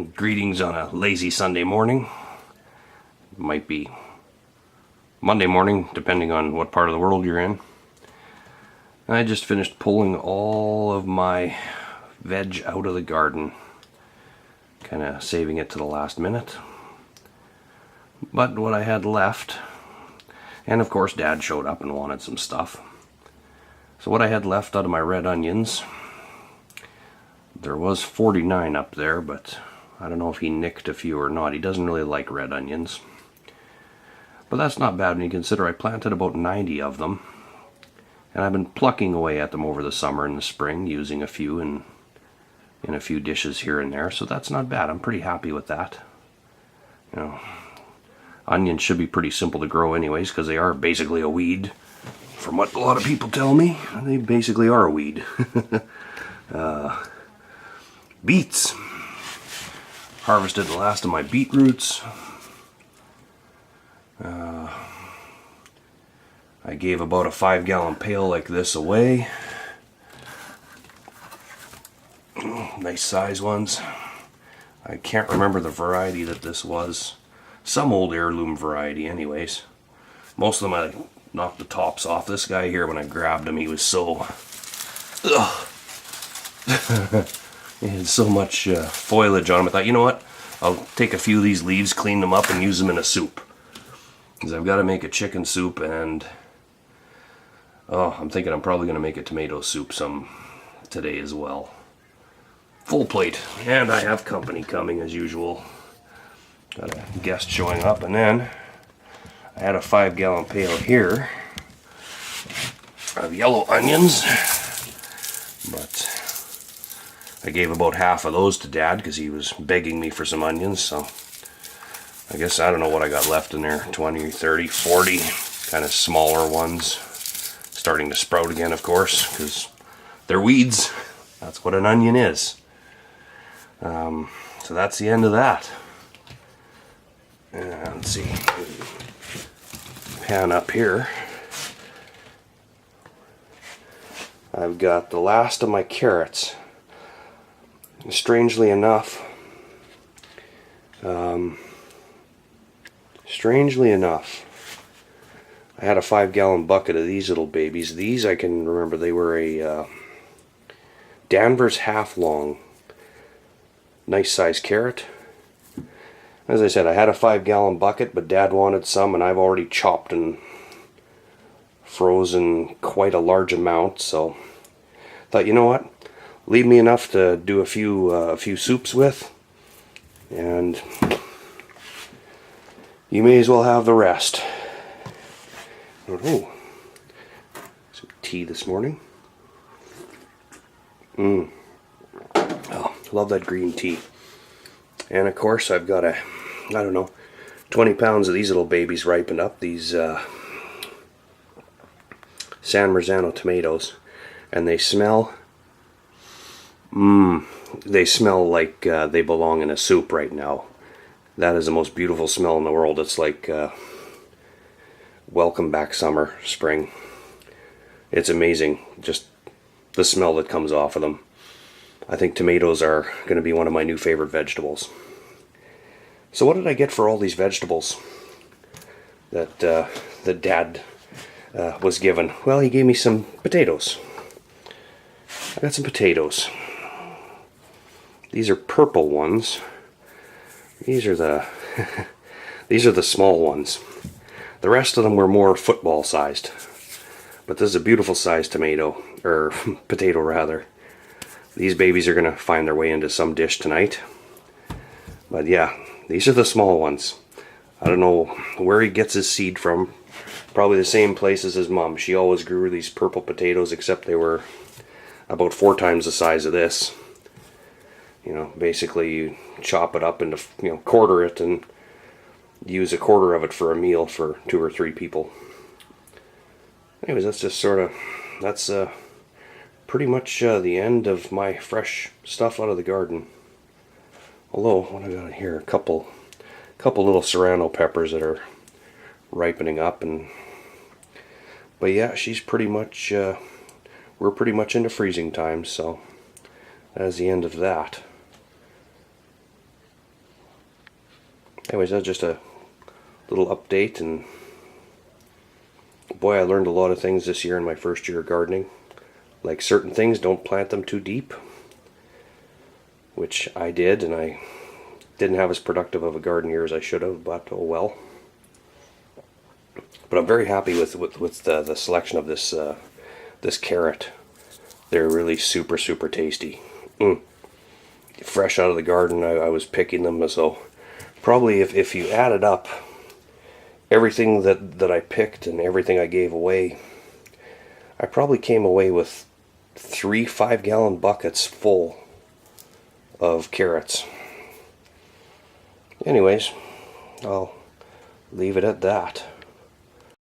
Greetings on a lazy Sunday morning. Might be Monday morning, depending on what part of the world you're in. I just finished pulling all of my veg out of the garden. Kind of saving it to the last minute. But what I had left, and of course Dad showed up and wanted some stuff. So what I had left out of my red onions, there was 49 up there, but I don't know if he nicked a few or not. He doesn't really like red onions. But that's not bad when you consider I planted about 90 of them. And I've been plucking away at them over the summer and the spring, using a few in a few dishes here and there. So that's not bad. I'm pretty happy with that. You know, onions should be pretty simple to grow anyways, because they are basically a weed. From what a lot of people tell me, they basically are a weed. Beets. Harvested the last of my beetroots. I gave about a 5-gallon pail like this away. Nice size ones. I can't remember the variety that this was. Some old heirloom variety anyways. Most of them I knocked the tops off. This guy here, when I grabbed him, he was so... He had so much foliage on him. I thought, you know what? I'll take a few of these leaves, clean them up, and use them in a soup. Because I've got to make a chicken soup, and I'm thinking I'm probably going to make a tomato soup some today as well. Full plate. And I have company coming as usual. Got a guest showing up, and then I had a 5-gallon pail here of yellow onions, but I gave about half of those to Dad because he was begging me for some onions. So I guess, I don't know what I got left in there, 20, 30, 40 kind of smaller ones, starting to sprout again, of course, because they're weeds. That's what an onion is. So that's the end of that. Let's see, pan up here. I've got the last of my carrots. Strangely enough, I had a 5-gallon bucket of these little babies. These, I can remember, they were a Danvers half long. Nice size carrot. As I said, I had a 5-gallon bucket, but Dad wanted some, and I've already chopped and frozen quite a large amount, so thought, you know what? Leave me enough to do a few soups with, and you may as well have the rest. Oh, some tea this morning. Oh, love that green tea. And of course, I've got I don't know, 20 pounds of these little babies ripened up. These San Marzano tomatoes, and they smell. They smell like they belong in a soup right now. That is the most beautiful smell in the world. It's like welcome back summer, spring. It's amazing, just the smell that comes off of them. I think tomatoes are going to be one of my new favorite vegetables. So what did I get for all these vegetables that Dad was given? Well, he gave me some potatoes. I got some potatoes. These are purple ones. These are the these are the small ones. The rest of them were more football sized. But this is a beautiful sized tomato, or potato rather. These babies are going to find their way into some dish tonight. But yeah, these are the small ones. I don't know where he gets his seed from. Probably the same place as his mom. She always grew these purple potatoes, except they were about 4 times the size of this. You know, basically you chop it up into, quarter it and use a quarter of it for a meal for 2 or 3 people. Anyways, that's just sort of, that's pretty much the end of my fresh stuff out of the garden. Although, what I got here, a couple little serrano peppers that are ripening up, but yeah, she's pretty much, we're pretty much into freezing time, so that is the end of that. anyways, that's just a little update, and boy, I learned a lot of things this year in my first year of gardening. Like certain things, don't plant them too deep, which I did, and I didn't have as productive of a garden year as I should have, but oh well. But I'm very happy with the selection of this carrot. They're really super tasty. Fresh out of the garden, I was picking them, so probably if you added up everything that I picked and everything I gave away, I probably came away with 3 5-gallon buckets full of carrots. Anyways, I'll leave it at that.